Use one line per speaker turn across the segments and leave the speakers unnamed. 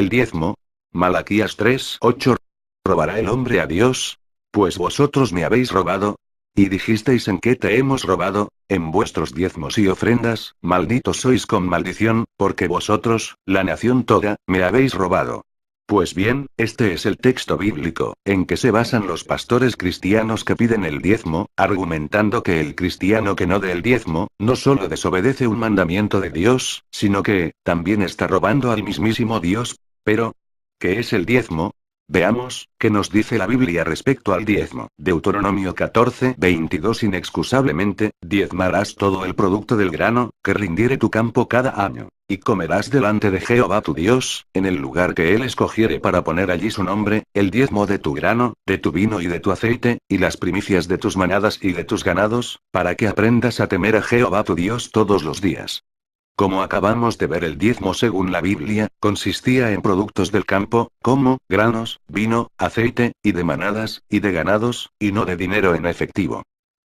el diezmo? Malaquías 3:8. ¿Robará el hombre a Dios? Pues vosotros me habéis robado. Y dijisteis: ¿en qué te hemos robado? En vuestros diezmos y ofrendas. Malditos sois con maldición, porque vosotros, la nación toda, me habéis robado. Pues bien, este es el texto bíblico, en que se basan los pastores cristianos que piden el diezmo, argumentando que el cristiano que no dé el diezmo, no solo desobedece un mandamiento de Dios, sino que, también está robando al mismísimo Dios. Pero, ¿qué es el diezmo? Veamos, ¿qué nos dice la Biblia respecto al diezmo? Deuteronomio 14:22. Inexcusablemente, diezmarás todo el producto del grano, que rindiere tu campo cada año. Y comerás delante de Jehová tu Dios, en el lugar que él escogiere para poner allí su nombre, el diezmo de tu grano, de tu vino y de tu aceite, y las primicias de tus manadas y de tus ganados, para que aprendas a temer a Jehová tu Dios todos los días. Como acabamos de ver, el diezmo según la Biblia, consistía en productos del campo, como granos, vino, aceite, y de manadas, y de ganados, y no de dinero en efectivo.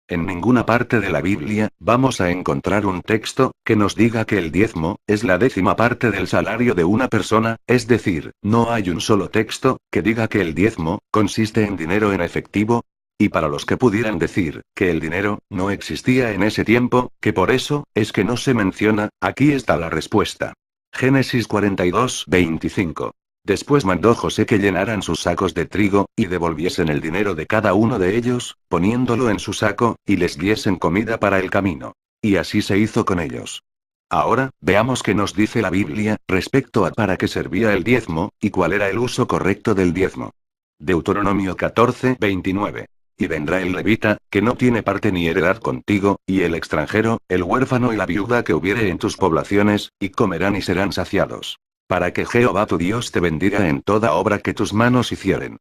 En ninguna parte de la Biblia, vamos a encontrar un texto, que nos diga que el diezmo, es la 10ª parte del salario de una persona, es decir, no hay un solo texto, que diga que el diezmo, consiste en dinero en efectivo. Y para los que pudieran decir, que el dinero, no existía en ese tiempo, que por eso, es que no se menciona, aquí está la respuesta. Génesis 42:25. Después mandó José que llenaran sus sacos de trigo, y devolviesen el dinero de cada uno de ellos, poniéndolo en su saco, y les diesen comida para el camino. Y así se hizo con ellos. Ahora, veamos qué nos dice la Biblia, respecto a para qué servía el diezmo, y cuál era el uso correcto del diezmo. Deuteronomio 14:29. Y vendrá el levita, que no tiene parte ni heredad contigo, y el extranjero, el huérfano y la viuda que hubiere en tus poblaciones, y comerán y serán saciados. Para que Jehová tu Dios te bendiga en toda obra que tus manos hicieren.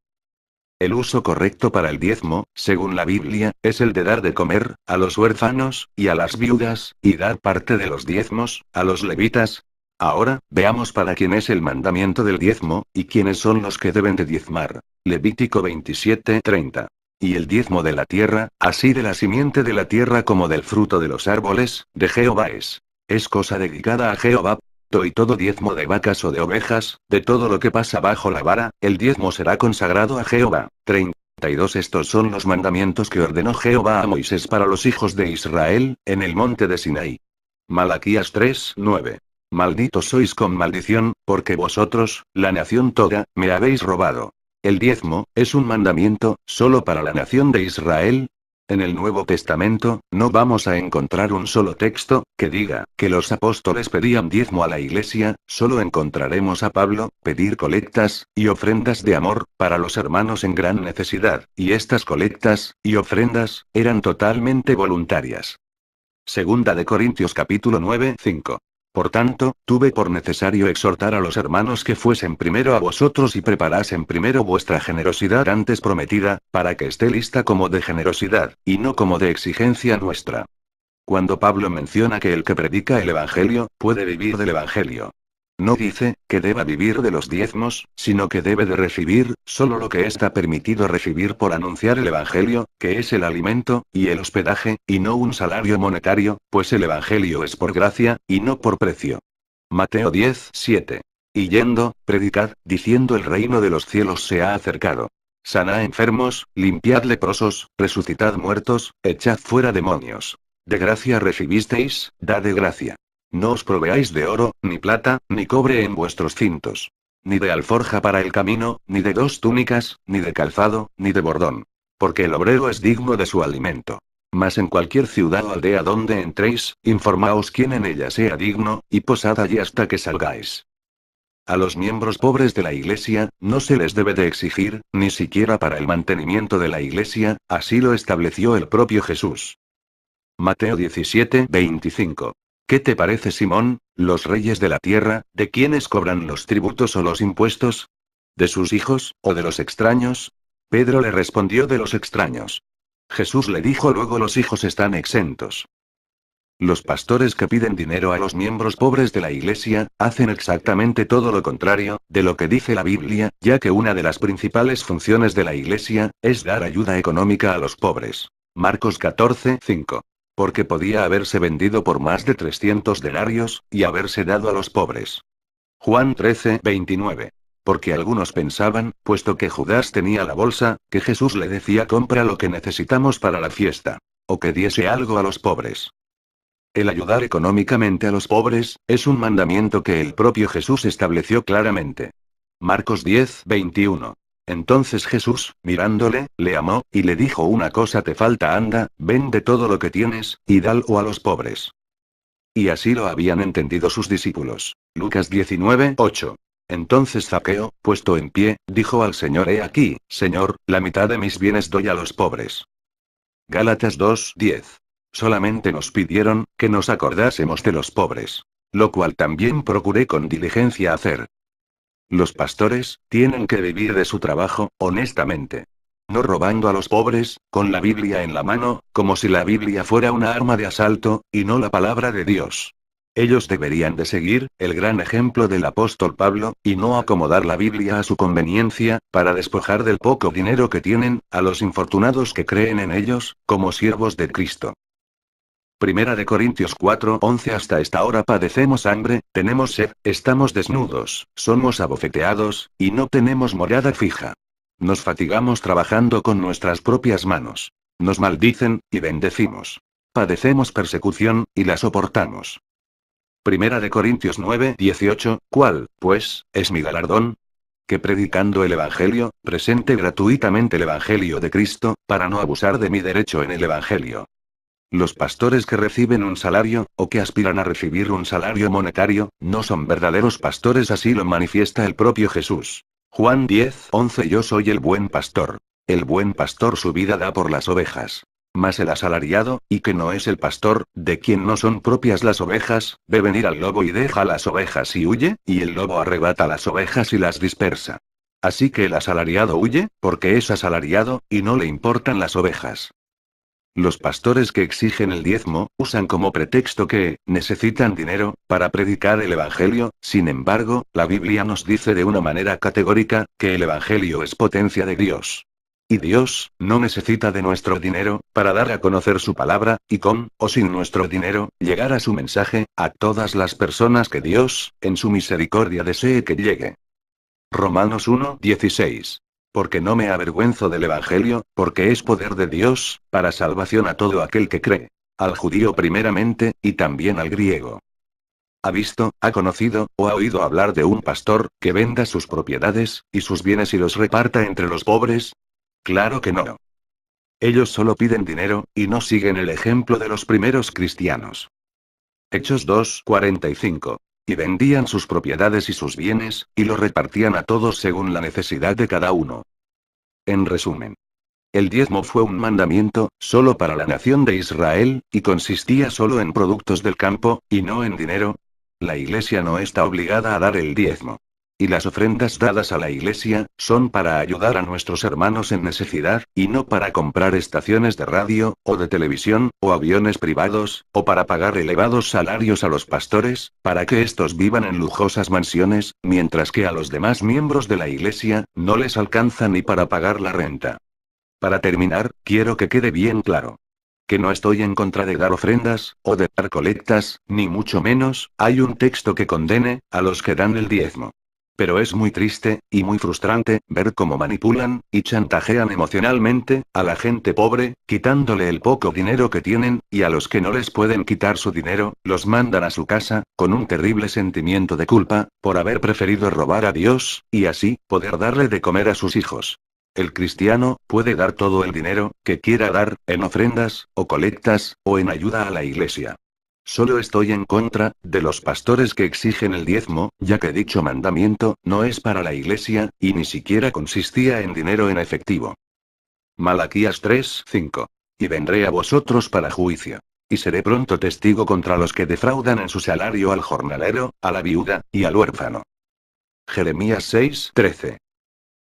El uso correcto para el diezmo, según la Biblia, es el de dar de comer, a los huérfanos, y a las viudas, y dar parte de los diezmos, a los levitas. Ahora, veamos para quién es el mandamiento del diezmo, y quiénes son los que deben de diezmar. Levítico 27:30. Y el diezmo de la tierra, así de la simiente de la tierra como del fruto de los árboles, de Jehová es. Es cosa dedicada a Jehová. Y todo diezmo de vacas o de ovejas, de todo lo que pasa bajo la vara, el diezmo será consagrado a Jehová. 32. Estos son los mandamientos que ordenó Jehová a Moisés para los hijos de Israel, en el monte de Sinaí. Malaquías 3:9. Malditos sois con maldición, porque vosotros, la nación toda, me habéis robado. El diezmo, es un mandamiento, solo para la nación de Israel. En el Nuevo Testamento, no vamos a encontrar un solo texto, que diga, que los apóstoles pedían diezmo a la iglesia, solo encontraremos a Pablo, pedir colectas, y ofrendas de amor, para los hermanos en gran necesidad, y estas colectas, y ofrendas, eran totalmente voluntarias. Segunda de Corintios capítulo 9:5. Por tanto, tuve por necesario exhortar a los hermanos que fuesen primero a vosotros y preparasen primero vuestra generosidad antes prometida, para que esté lista como de generosidad, y no como de exigencia nuestra. Cuando Pablo menciona que el que predica el Evangelio, puede vivir del Evangelio. No dice, que deba vivir de los diezmos, sino que debe de recibir, solo lo que está permitido recibir por anunciar el Evangelio, que es el alimento, y el hospedaje, y no un salario monetario, pues el Evangelio es por gracia, y no por precio. Mateo 10:7. Y yendo, predicad, diciendo el reino de los cielos se ha acercado. Sanad enfermos, limpiad leprosos, resucitad muertos, echad fuera demonios. De gracia recibisteis, dad de gracia. No os proveáis de oro, ni plata, ni cobre en vuestros cintos. Ni de alforja para el camino, ni de 2 túnicas, ni de calzado, ni de bordón. Porque el obrero es digno de su alimento. Mas en cualquier ciudad o aldea donde entréis, informaos quién en ella sea digno, y posad allí hasta que salgáis. A los miembros pobres de la iglesia, no se les debe de exigir, ni siquiera para el mantenimiento de la iglesia, así lo estableció el propio Jesús. Mateo 17:25. ¿Qué te parece, Simón? ¿Los reyes de la tierra, de quiénes cobran los tributos o los impuestos? ¿De sus hijos, o de los extraños? Pedro le respondió: de los extraños. Jesús le dijo luego: los hijos están exentos. Los pastores que piden dinero a los miembros pobres de la iglesia, hacen exactamente todo lo contrario, de lo que dice la Biblia, ya que una de las principales funciones de la iglesia, es dar ayuda económica a los pobres. Marcos 14:5. Porque podía haberse vendido por más de 300 denarios, y haberse dado a los pobres. Juan 13:29. Porque algunos pensaban, puesto que Judas tenía la bolsa, que Jesús le decía compra lo que necesitamos para la fiesta. O que diese algo a los pobres. El ayudar económicamente a los pobres, es un mandamiento que el propio Jesús estableció claramente. Marcos 10:21. Entonces Jesús, mirándole, le amó, y le dijo una cosa te falta anda, vende todo lo que tienes, y dalo a los pobres. Y así lo habían entendido sus discípulos. Lucas 19:8. Entonces Zaqueo, puesto en pie, dijo al Señor he aquí, Señor, la mitad de mis bienes doy a los pobres. Gálatas 2:10. Solamente nos pidieron, que nos acordásemos de los pobres. Lo cual también procuré con diligencia hacer. Los pastores, tienen que vivir de su trabajo, honestamente. No robando a los pobres, con la Biblia en la mano, como si la Biblia fuera una arma de asalto, y no la palabra de Dios. Ellos deberían de seguir, el gran ejemplo del apóstol Pablo, y no acomodar la Biblia a su conveniencia, para despojar del poco dinero que tienen, a los infortunados que creen en ellos, como siervos de Cristo. Primera de Corintios 4:11 hasta esta hora padecemos hambre, tenemos sed, estamos desnudos, somos abofeteados, y no tenemos morada fija. Nos fatigamos trabajando con nuestras propias manos. Nos maldicen, y bendecimos. Padecemos persecución, y la soportamos. Primera de Corintios 9:18, ¿cuál, pues, es mi galardón? Que predicando el Evangelio, presente gratuitamente el Evangelio de Cristo, para no abusar de mi derecho en el Evangelio. Los pastores que reciben un salario, o que aspiran a recibir un salario monetario, no son verdaderos pastores, así lo manifiesta el propio Jesús. Juan 10:11 Yo soy el buen pastor. El buen pastor su vida da por las ovejas. Mas el asalariado, y que no es el pastor, de quien no son propias las ovejas, ve venir al lobo y deja las ovejas y huye, y el lobo arrebata las ovejas y las dispersa. Así que el asalariado huye, porque es asalariado, y no le importan las ovejas. Los pastores que exigen el diezmo, usan como pretexto que, necesitan dinero, para predicar el Evangelio, sin embargo, la Biblia nos dice de una manera categórica, que el Evangelio es potencia de Dios. Y Dios, no necesita de nuestro dinero, para dar a conocer su palabra, y con, o sin nuestro dinero, llegar a su mensaje, a todas las personas que Dios, en su misericordia desee que llegue. Romanos 1:16. Porque no me avergüenzo del Evangelio, porque es poder de Dios, para salvación a todo aquel que cree. Al judío primeramente, y también al griego. ¿Ha visto, ha conocido, o ha oído hablar de un pastor, que venda sus propiedades, y sus bienes y los reparta entre los pobres? Claro que no. Ellos solo piden dinero, y no siguen el ejemplo de los primeros cristianos. Hechos 2:45. Y vendían sus propiedades y sus bienes, y los repartían a todos según la necesidad de cada uno. En resumen, el diezmo fue un mandamiento, solo para la nación de Israel, y consistía solo en productos del campo, y no en dinero. La Iglesia no está obligada a dar el diezmo. Y las ofrendas dadas a la Iglesia, son para ayudar a nuestros hermanos en necesidad, y no para comprar estaciones de radio, o de televisión, o aviones privados, o para pagar elevados salarios a los pastores, para que estos vivan en lujosas mansiones, mientras que a los demás miembros de la Iglesia, no les alcanza ni para pagar la renta. Para terminar, quiero que quede bien claro. Que no estoy en contra de dar ofrendas, o de dar colectas, ni mucho menos, hay un texto que condene, a los que dan el diezmo. Pero es muy triste, y muy frustrante, ver cómo manipulan, y chantajean emocionalmente, a la gente pobre, quitándole el poco dinero que tienen, y a los que no les pueden quitar su dinero, los mandan a su casa, con un terrible sentimiento de culpa, por haber preferido robar a Dios, y así, poder darle de comer a sus hijos. El cristiano, puede dar todo el dinero, que quiera dar, en ofrendas, o colectas, o en ayuda a la Iglesia. Solo estoy en contra, de los pastores que exigen el diezmo, ya que dicho mandamiento, no es para la Iglesia, y ni siquiera consistía en dinero en efectivo. Malaquías 3:5. Y vendré a vosotros para juicio. Y seré pronto testigo contra los que defraudan en su salario al jornalero, a la viuda, y al huérfano. Jeremías 6:13.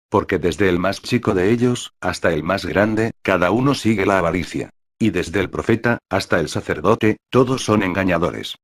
Porque desde el más chico de ellos, hasta el más grande, cada uno sigue la avaricia. Y desde el profeta, hasta el sacerdote, todos son engañadores.